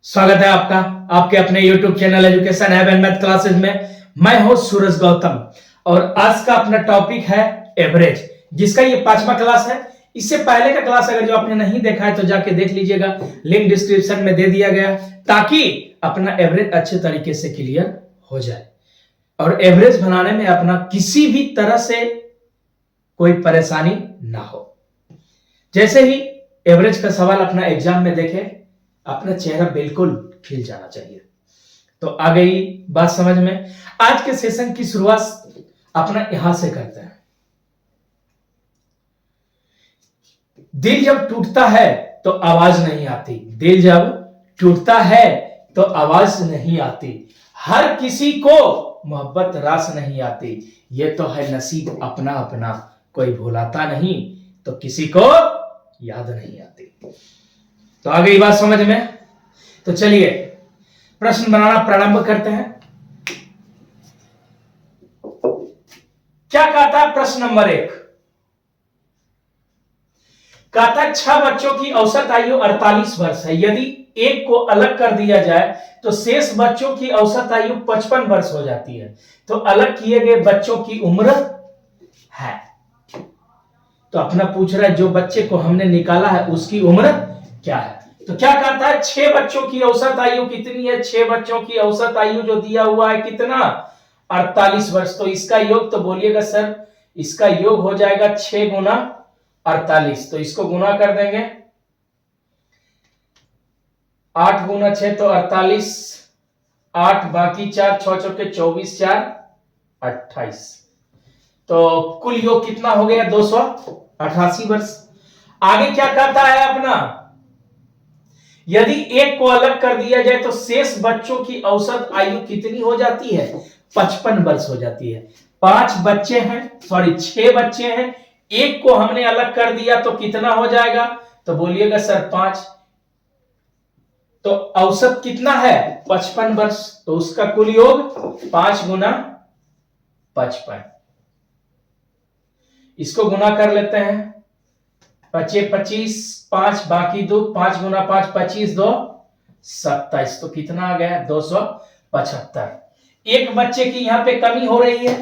स्वागत है आपका आपके अपने YouTube channel education have and math classes में। मैं हूं सूरज गौतम और आज का अपना टॉपिक है एवरेज, जिसका ये 5वां क्लास है। इससे पहले का क्लास अगर जो आपने नहीं देखा है तो जाके देख लीजिएगा, लिंक डिस्क्रिप्शन में दे दिया गया, ताकि अपना एवरेज अच्छे तरीके से क्लियर हो जाए और एवरेज बनाने में अपना किसी भी तरह से कोई परेशानी ना हो। जैसे ही एवरेज का सवाल अपना एग्जाम में देखे, अपना चेहरा बिल्कुल खिल जाना चाहिए। तो आ गई बात समझ में। आज के सेशन की शुरुआत अपना यहां से करते हैं। दिल जब टूटता है तो आवाज नहीं आती, दिल जब टूटता है तो आवाज नहीं आती, हर किसी को मोहब्बत रास नहीं आती, ये तो है नसीब अपना अपना, कोई भुलाता नहीं तो किसी को याद नहीं आती। तो आ गई बात समझ में। तो चलिए प्रश्न बनाना प्रारंभ करते हैं। क्या कहता है प्रश्न नंबर 1? कहता है 6 बच्चों की औसत आयु 48 वर्ष है। यदि एक को अलग कर दिया जाए तो शेष बच्चों की औसत आयु 55 वर्ष हो जाती है। तो अलग किए गए बच्चों की उम्र है। तो अपना पूछ रहा है जो बच्चे को हमने निकाला है उसकी उम्र क्या है। तो क्या कहता है 6 बच्चों की औसत आयु कितनी है? 6 बच्चों की औसत आयु जो दिया हुआ है कितना? 48 वर्ष। तो इसका योग तो बोलिएगा सर, इसका योग हो जाएगा 6 गुना 48। तो इसको गुना कर देंगे, 8 गुना 6 तो 48, 8 बाकी 4, 6 चौके 24, 4 28। तो कुल योग कितना हो गया? 288 वर्ष। आगे क्या कहता है अपना, यदि एक को अलग कर दिया जाए तो शेष बच्चों की औसत आयु कितनी हो जाती है? 55 वर्ष हो जाती है। 6 बच्चे हैं, एक को हमने अलग कर दिया तो कितना हो जाएगा? तो बोलिएगा सर 5। तो औसत कितना है? 55 वर्ष। तो उसका कुल योग 5 गुना 55। इसको गुना कर लेते हैं, 25 25, 5 बाकी 2, 5 गुना 5 25, 2 27। तो कितना आ गया? 275। एक बच्चे की यहां पे कमी हो रही है।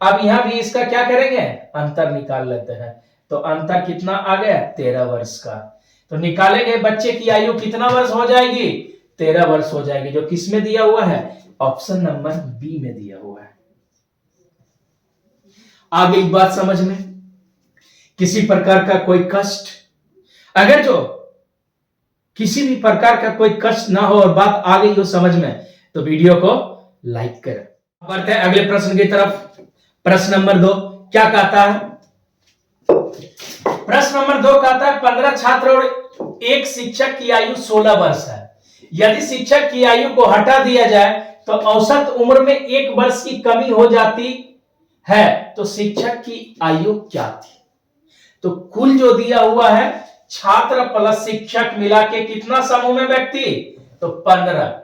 अब यहां भी इसका क्या करेंगे? अंतर निकाल लेते हैं। तो अंतर कितना आ गया? 13 वर्ष का। तो निकाले गए बच्चे की आयु कितना वर्ष हो जाएगी? 13 वर्ष हो जाएगी, जो किस में दिया हुआ है? ऑप्शन नंबर बी में दिया हुआ है। आ गई बात समझ में। किसी प्रकार का कोई कष्ट, अगर जो किसी भी प्रकार का कोई कष्ट ना हो और बात आ गई हो समझ में, तो वीडियो को लाइक करें। बढ़ते हैं अगले प्रश्न की तरफ। प्रश्न नंबर 2 क्या कहता है? प्रश्न नंबर 2 कहता है 15 छात्र और एक शिक्षक की आयु 16 वर्ष है। यदि शिक्षक की आयु को हटा दिया जाए तो औसत उम्र में 1 वर्ष की कमी हो जाती है, तो शिक्षक की आयु क्या थी? तो कुल जो दिया हुआ है छात्र प्लस शिक्षक मिला के कितना समूह में व्यक्ति? तो 15।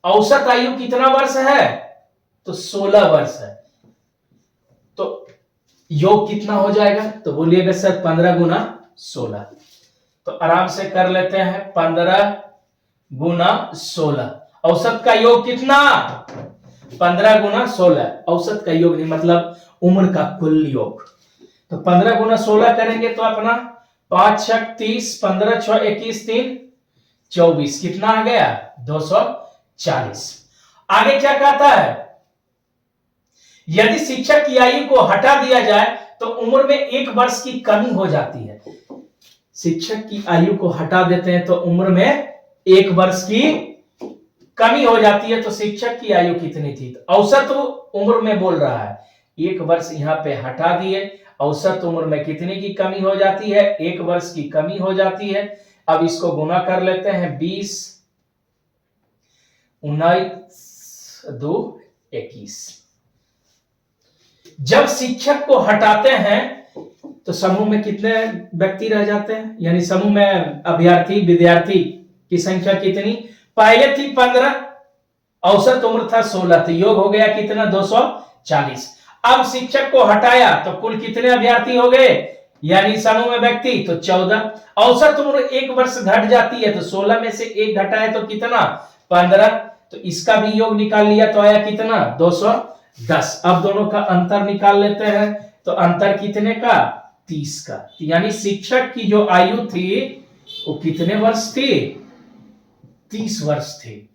औसत आयु कितना वर्ष है? तो 16 वर्ष है। तो योग कितना हो जाएगा? तो बोलिएगा सर 15 गुना 16। तो आराम से कर लेते हैं, 15 गुना 16। औसत का योग कितना? 15 गुना 16। औसत का योग नहीं, मतलब उम्र का कुल योग। तो 15 गुना 16 करेंगे तो अपना 5 6 30, 15 6 21, 3 24। कितना आ गया? 240। आगे क्या कहता है? यदि शिक्षक की आयु को हटा दिया जाए तो उम्र में 1 वर्ष की कमी हो जाती है। शिक्षक की आयु को हटा देते हैं तो उम्र में 1 वर्ष की कमी हो जाती है। तो शिक्षक की आयु कितनी थी? तो औसत उम्र में बोल रहा है, 1 वर्ष यहां पे हटा दिए, औसत उम्र में कितनी की कमी हो जाती है? 1 वर्ष की कमी हो जाती है। अब इसको गुना कर लेते हैं, 20 19 2 21। जब शिक्षक को हटाते हैं तो समूह में कितने व्यक्ति रह जाते हैं? यानी समूह में अभ्यर्थी विद्यार्थी की संख्या कितनी? पहले थी 15, औसत उम्र था 16, तो योग हो गया कितना? 240। अब शिक्षक को हटाया तो कुल कितने अभ्यर्थी हो गए? यानी समूह में व्यक्ति तो 14। औसत उम्र 1 वर्ष घट जाती है तो 16 में से 1 घटाए तो कितना 15। तो इसका भी योग निकाल लिया तो आया कितना 210। अब दोनों का अंतर निकाल लेते हैं तो अंतर कितने का 30 का। यानी शिक्षक की जो आयु थी वो कितने वर्ष थी 30 वर्ष थी,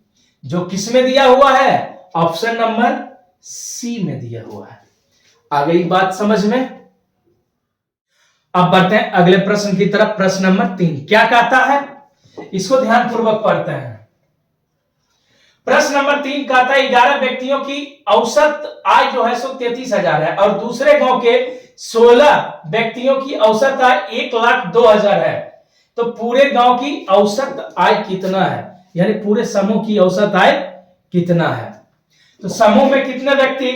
जो किसमें दिया हुआ है ऑप्शन नंबर सी में दिया हुआ है। आ गई बात समझ में। अब बढ़ते हैं अगले प्रश्न की तरफ। प्रश्न नंबर 3 क्या कहता है, इसको ध्यान पूर्वक पढ़ते हैं। प्रश्न नंबर 3 कहता है 11 व्यक्तियों की औसत आय जो है सो 33,000 है और दूसरे गांव के 16 व्यक्तियों की औसत आय 1,02,000 है, तो पूरे गांव की औसत आय कितना है, यानी पूरे समूह की औसत आय कितना है। तो समूह में कितने व्यक्ति,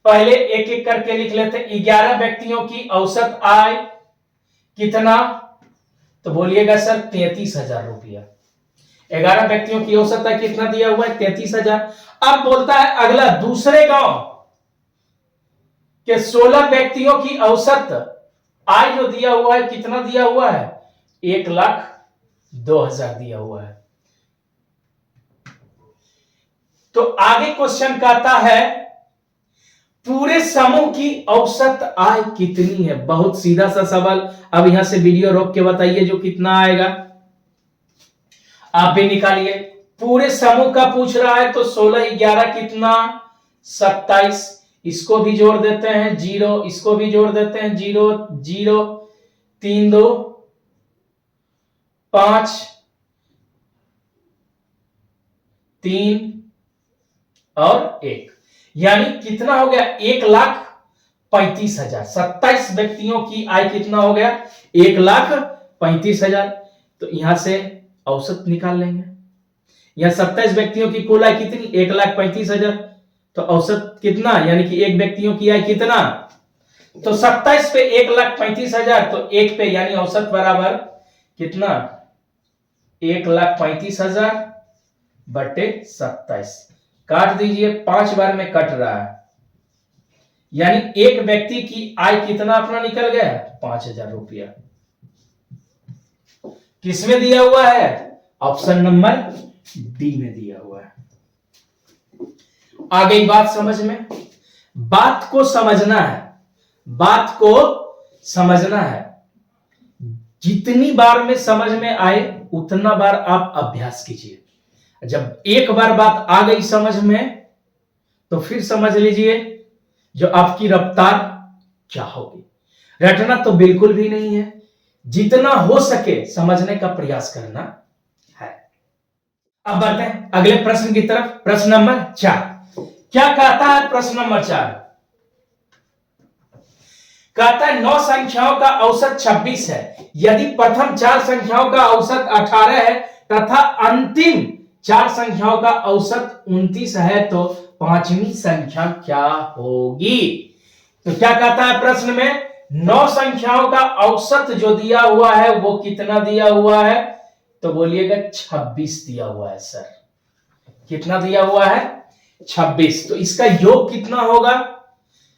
पहले एक एक करके लिख लेते हैं। 11 व्यक्तियों की औसत आय कितना, तो बोलिएगा सर 33,000 रुपया। 11 व्यक्तियों की औसत आय कितना दिया हुआ है 33,000। अब बोलता है अगला दूसरे गांव के 16 व्यक्तियों की औसत आय जो दिया हुआ है कितना दिया हुआ है 1,02,000 दिया हुआ है। तो आगे क्वेश्चन कहता है पूरे समूह की औसत आय कितनी है। बहुत सीधा सा सवाल। अब यहां से वीडियो रोक के बताइए जो कितना आएगा, आप भी निकालिए। पूरे समूह का पूछ रहा है तो 16 11 कितना 27, इसको भी जोड़ देते हैं 0, इसको भी जोड़ देते हैं 0 0, 3 2 5 3 और 1, यानी कितना हो गया 1,35,000। 27 व्यक्तियों की आय कितना हो गया 1,35,000। तो यहां से औसत निकाल लेंगे। यहां 27 व्यक्तियों की कुल आय कितनी 1,35,000, तो औसत कितना, यानी कि एक व्यक्तियों की आय कितना, तो 27 पे 1,35,000 तो 1 पे यानी औसत बराबर कितना 1,35,000 बटे 27। काट दीजिए, 5 बार में कट रहा है, यानी एक व्यक्ति की आय कितना अपना निकल गया 5,000 रुपया। किसमें दिया हुआ है ऑप्शन नंबर डी में दिया हुआ है। आ गई बात समझ में। बात को समझना है, बात को समझना है। जितनी बार में समझ में आए उतना बार आप अभ्यास कीजिए। जब एक बार बात आ गई समझ में तो फिर समझ लीजिए जो आपकी रफ्तार क्या होगी। रटना तो बिल्कुल भी नहीं है, जितना हो सके समझने का प्रयास करना है। अब बढ़ते हैं अगले प्रश्न की तरफ। प्रश्न नंबर 4 क्या कहता है। प्रश्न नंबर 4 कहता है 9 संख्याओं का औसत 26 है, यदि प्रथम 4 संख्याओं का औसत 18 है तथा अंतिम 4 संख्याओं का औसत 29 है, तो पांचवी संख्या क्या होगी। तो क्या कहता है प्रश्न में 9 संख्याओं का औसत जो दिया हुआ है वो कितना दिया हुआ है, तो बोलिएगा 26 दिया हुआ है सर। कितना दिया हुआ है 26। तो इसका योग कितना होगा,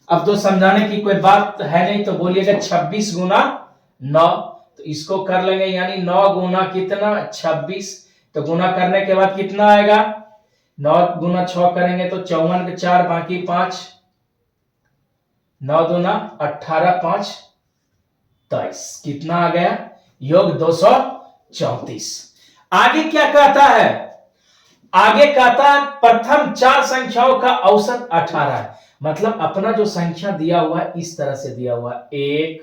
अब तो समझाने की कोई बात है नहीं, तो बोलिएगा 26 गुना 9। तो इसको कर लेंगे, यानी 9 गुना कितना 26। तो गुना करने के बाद कितना आएगा 9 गुना 6 करेंगे तो 54 के 4 बाकी 5, 9 दूना 18 5 23, कितना आ गया योग 234। आगे क्या कहता है, आगे कहता है प्रथम 4 संख्याओं का औसत 18 है। मतलब अपना जो संख्या दिया हुआ है इस तरह से दिया हुआ है 1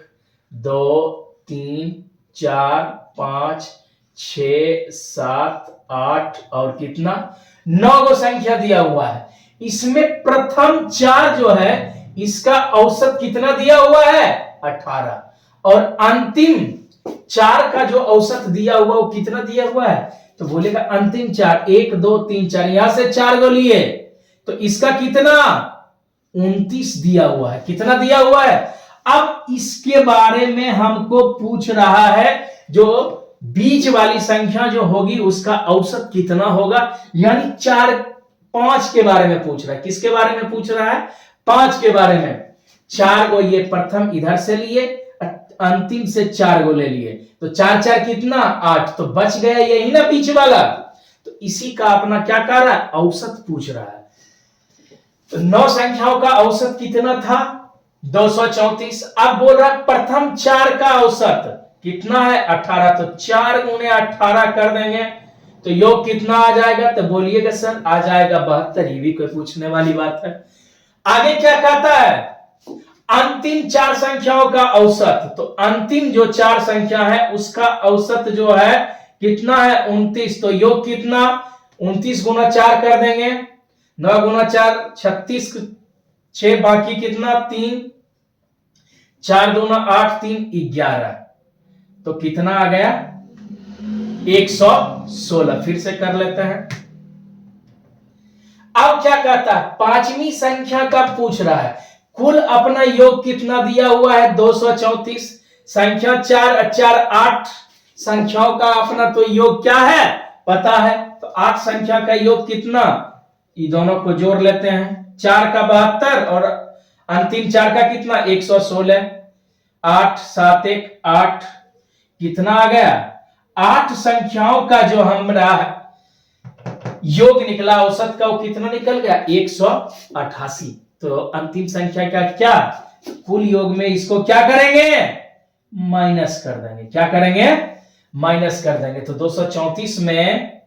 2 3 4 5 6 7 8 और कितना 9 गो संख्या दिया हुआ है। इसमें प्रथम 4 जो है इसका औसत कितना दिया हुआ है 18, और अंतिम 4 का जो औसत दिया हुआ वो कितना दिया हुआ है, तो बोलेगा अंतिम 4 1 2 3 4, यहां से 4 गो लिए तो इसका कितना 29 दिया हुआ है। कितना दिया हुआ है। अब इसके बारे में हमको पूछ रहा है जो बीच वाली संख्या जो होगी उसका औसत कितना होगा, यानी 4 5 के बारे में पूछ रहा है। किसके बारे में पूछ रहा है 5 के बारे में। 4 को ये प्रथम इधर से लिए, अंतिम से 4 गो ले लिए, तो 4 4 कितना 8, तो बच गया यही ना बीच वाला। तो इसी का अपना क्या कर रहा है, औसत पूछ रहा है। तो 9 संख्याओं का औसत कितना था 234। अब बोल रहा है प्रथम 4 का औसत कितना है 18, तो 4 गुणे 18 कर देंगे तो योग कितना आ जाएगा, तो बोलिएगा सर आ जाएगा 72। ये भी कोई पूछने वाली बात है। आगे क्या कहता है, अंतिम 4 संख्याओं का औसत, तो अंतिम जो 4 संख्या है उसका औसत जो है कितना है 29, तो योग कितना 29 गुना 4 कर देंगे, 9 गुना 4 36, 6 बाकी कितना 3, 4 दूना 8, 3 11, तो कितना आ गया 116। फिर से कर लेते हैं। अब क्या कहता है, पांचवी संख्या का पूछ रहा है, कुल अपना योग कितना दिया हुआ है 234, संख्या 4 4 8 संख्याओं का अपना तो योग क्या है पता है, तो 8 संख्या का योग कितना, ये दोनों को जोड़ लेते हैं, 4 का 72 और अंतिम 4 का कितना 116, 8 7 1 8, कितना आ गया 8 संख्याओं का जो हमारा योग निकला औसत का वो कितना निकल गया 188। तो अंतिम संख्या का क्या कुल योग में इसको क्या करेंगे माइनस कर देंगे, क्या करेंगे माइनस कर देंगे। तो 234 में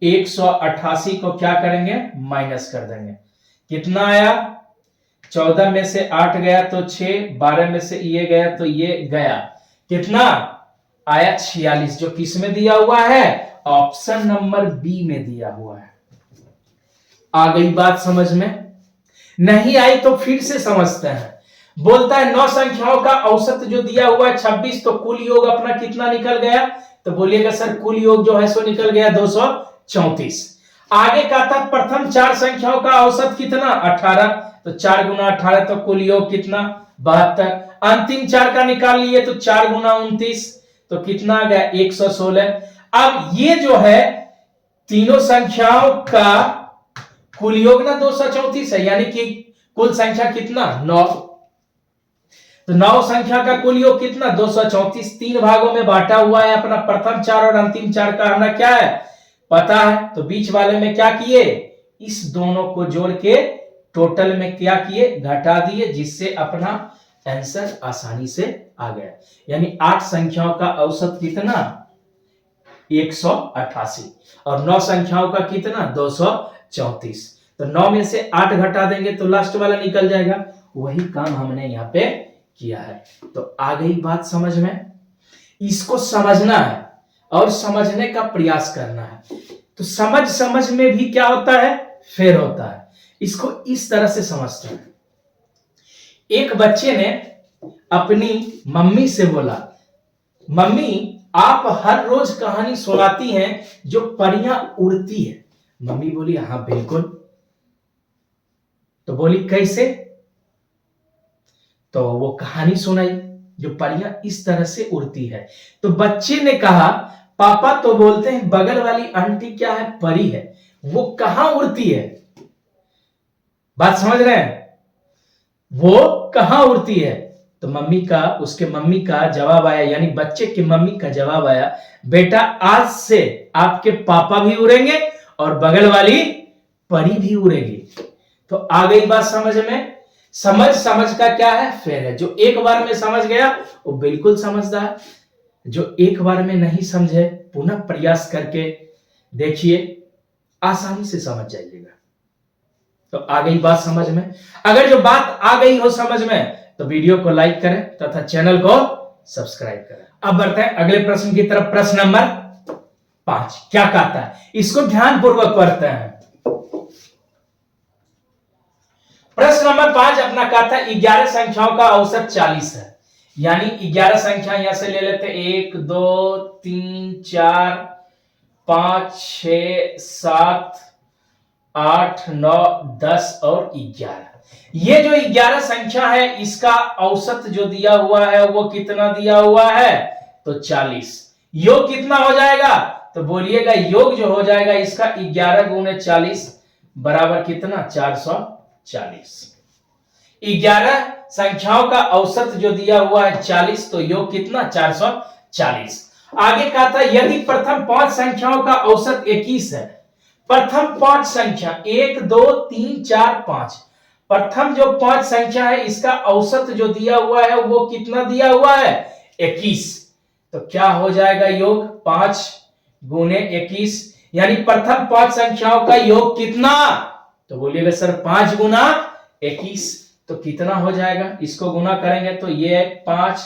188 को क्या करेंगे माइनस कर देंगे, कितना आया 14 में से 8 गया तो 6, 12 में से ये गया तो ये गया, कितना आया 46, जो किस में दिया हुआ है ऑप्शन नंबर बी में दिया हुआ है। आ गई बात समझ में, नहीं आई तो फिर से समझते हैं। बोलता है 9 संख्याओं का औसत जो दिया हुआ है 26, तो कुल योग अपना कितना निकल गया, तो बोलिएगा सर कुल योग जो है सो निकल गया 234। आगे का था प्रथम 4 संख्याओं का औसत कितना 18, तो 4 गुना 18, तो कुल योग कितना 72। अंतिम 4 का निकाल लिए तो 4 गुना 29, तो कितना आ गया 116। अब ये जो है तीनों संख्याओं का कुल योग ना 234 है, यानी कि कुल संख्या कितना 9, तो 9 संख्या का कुल योग कितना 234, 3 भागों में बांटा हुआ है अपना, प्रथम 4 और अंतिम 4 का हमें क्या है पता है, तो बीच वाले में क्या किए इस दोनों को जोड़ के टोटल में क्या किए घटा दिए, जिससे अपना आंसर आसानी से आ गया। यानी 8 संख्याओं का औसत कितना 188 और 9 संख्याओं का कितना 234, तो 9 में से 8 घटा देंगे तो लास्ट वाला निकल जाएगा। वही काम हमने यहाँ पे किया है। तो आ गई बात समझ में, इसको समझना है और समझने का प्रयास करना है। तो समझ समझ में भी क्या होता है फेर होता है, इसको इस तरह से समझते हैं। एक बच्चे ने अपनी मम्मी से बोला, मम्मी आप हर रोज कहानी सुनाती हैं जो परियां उड़ती है। मम्मी बोली हाँ बिल्कुल। तो बोली कैसे, तो वो कहानी सुनाई जो परियां इस तरह से उड़ती है। तो बच्चे ने कहा पापा तो बोलते हैं बगल वाली आंटी क्या है परी है, वो कहां उड़ती है, बात समझ रहे हैं, वो कहां उड़ती है। तो उसके मम्मी का जवाब आया, यानी बच्चे की मम्मी का जवाब आया बेटा आज से आपके पापा भी उड़ेंगे और बगल वाली परी भी उड़ेगी। तो आ गई बात समझ में, समझ का क्या है फेर है। जो एक बार में समझ गया वो बिल्कुल समझदार, जो एक बार में नहीं समझे पुनः प्रयास करके देखिए आसानी से समझ जाइएगा। तो आ गई बात समझ में, अगर जो बात आ गई हो समझ में तो वीडियो को लाइक करें तथा चैनल को सब्सक्राइब करें। अब बढ़ते हैं अगले प्रश्न की तरफ। प्रश्न नंबर 5 क्या कहता है, इसको ध्यानपूर्वक पढ़ते हैं। प्रश्न नंबर 5 अपना कहता है 11 संख्याओं का औसत 40 है, यानी 11 संख्या यहां से ले लेते 1 2 3 4 5 6 7 8 9 10 और 11। ये जो 11 संख्या है इसका औसत जो दिया हुआ है वो कितना दिया हुआ है तो 40। योग कितना हो जाएगा, तो बोलिएगा योग जो हो जाएगा इसका 11 गुने 40 बराबर कितना 440। 11 संख्याओं का औसत जो दिया हुआ है 40, तो योग कितना 440। आगे कहा था यदि प्रथम 5 संख्याओं का औसत 21 है, प्रथम 5 संख्या 1 2 3 4 5, प्रथम जो 5 संख्या है इसका औसत जो दिया हुआ है वो कितना दिया हुआ है 21, तो क्या हो जाएगा योग 5 गुने 21, यानी प्रथम 5 संख्याओं का योग कितना, तो बोलिएगा सर 5 गुना 21, तो कितना हो जाएगा, इसको गुना करेंगे तो ये 5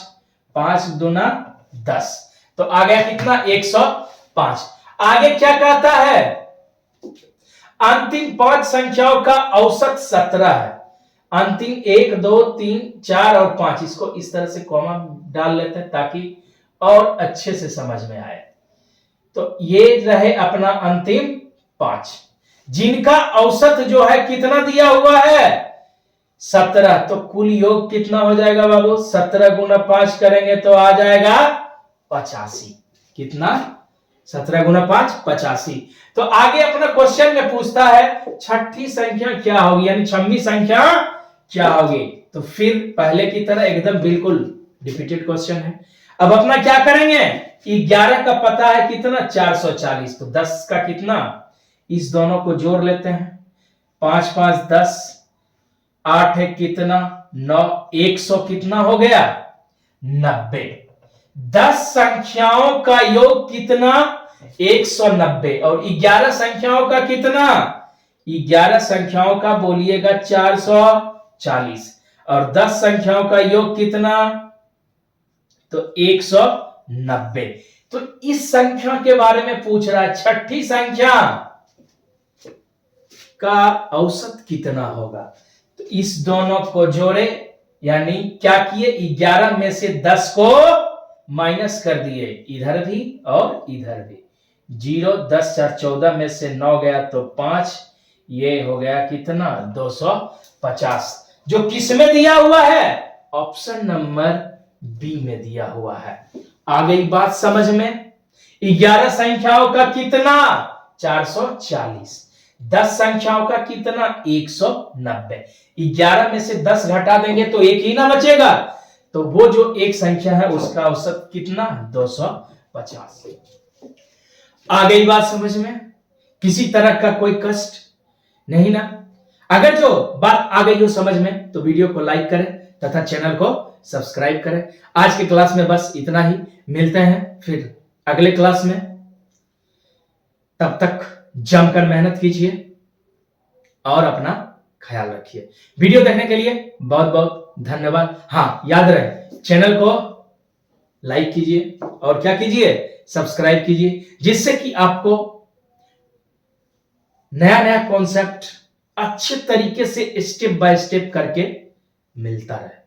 5 दुना 10, तो आ गया कितना 105। आगे क्या कहता है, अंतिम 5 संख्याओं का औसत 17 है, अंतिम 1 2 3 4 और 5, इसको इस तरह से कॉमा डाल लेते हैं ताकि और अच्छे से समझ में आए। तो ये रहे अपना अंतिम 5 जिनका औसत जो है कितना दिया हुआ है 17, तो कुल योग कितना हो जाएगा बाबू, 17 गुना 5 करेंगे तो आ जाएगा 85। कितना 17 गुना 5 85। तो आगे अपना क्वेश्चन में पूछता है छठी संख्या क्या होगी, यानी 6वीं संख्या क्या होगी, तो फिर पहले की तरह एकदम बिल्कुल रिपीटेड क्वेश्चन है। अब अपना क्या करेंगे, 11 का पता है कितना 440, तो 10 का कितना, इस दोनों को जोड़ लेते हैं, 5 5 10, 8 है कितना 9, 100 कितना हो गया 90। 10 संख्याओं का योग कितना 190 और 11 संख्याओं का कितना, 11 संख्याओं का बोलिएगा 440 और 10 संख्याओं का योग कितना, तो 190। तो इस संख्या के बारे में पूछ रहा है, छठी संख्या का औसत कितना होगा, तो इस दोनों को जोड़े, यानी क्या किए 11 में से 10 को माइनस कर दिए, इधर भी और इधर भी, 0 10 4 14 में से 9 गया तो 5, ये हो गया कितना 250, जो किस में दिया हुआ है, ऑप्शन नंबर बी में दिया हुआ है। आ गई बात समझ में, 11 संख्याओं का कितना 440, 10 संख्याओं का कितना 190, 11 में से 10 घटा देंगे तो एक ही ना बचेगा, तो वो जो एक संख्या है उसका औसत कितना 250। आ गई बात समझ में, किसी तरह का कोई कष्ट नहीं ना। अगर जो बात आ गई हो समझ में तो वीडियो को लाइक करें तथा चैनल को सब्सक्राइब करें। आज की क्लास में बस इतना ही, मिलते हैं फिर अगले क्लास में, तब तक जमकर मेहनत कीजिए और अपना ख्याल रखिए। वीडियो देखने के लिए बहुत बहुत धन्यवाद। हाँ याद रहे, चैनल को लाइक कीजिए और क्या कीजिए, सब्सक्राइब कीजिए, जिससे कि आपको नया नया कॉन्सेप्ट अच्छे तरीके से स्टेप बाय स्टेप करके मिलता रहे।